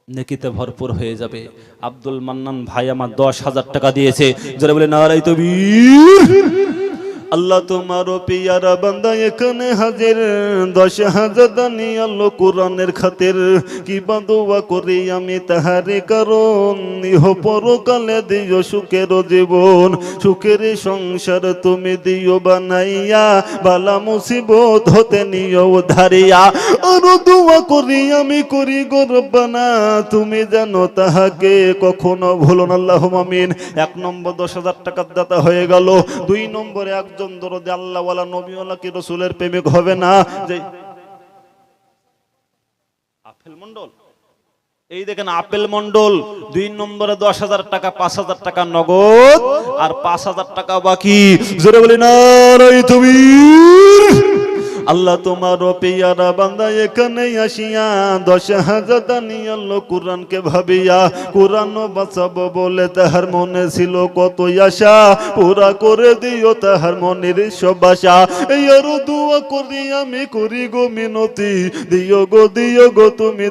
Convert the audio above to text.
নেকিতে ভরপুর হয়ে যাবে। আব্দুল মান্নান ভাই আমার 10,000 টাকা দিয়েছে, যারা বলে নারাই তাকবীর। আল্লাহ তোমারও পিয়ারা বান্দা এখানে হাজির, 10,000 দানি আল্লাহ কোরআনের খাতির, কি বাদুয়া করি আমি তাহারে কারণ, ইহ পরকালে দিও সুখের জীবন, সুখের সংসার তুমি দিও বানাইয়া, বালা মুসিবত হতে নিও ধারিয়া, আরো দোয়া করি আমি করি গো রব্বানা, তুমি জানো তাহাকে কখনো ভুলো না, আল্লাহুম্মা আমিন। 1 নম্বর 10,000 টাকার দাতা হয়ে গেল। 2 নম্বরে একজন দরদে আল্লাহওয়ালা নবীওয়ালা কি রাসূলের প্রেমিক হবে না? যে আপেল মন্ডল, এই দেখেন আপেল মন্ডল 2 নম্বরে 10,000 টাকা, 5,000 টাকা নগদ আর 5,000 টাকা বাকি, জোরে বলি নারায়ে তাকবীর। আল্লাহ তোমার পিয়ারা বান্দা এখানে আসিয়া 10,000 দানি আল্লাহ কোরআনকে ভাবিয়া, কোরআন বাঁচাবো বলে তাহার মনে ছিল কত আশা, পুরা করে দিও তাহার মনের সব আশা, এই আরো দোয়া করি আমি করি গো মিনতি, দিও গো তুমি।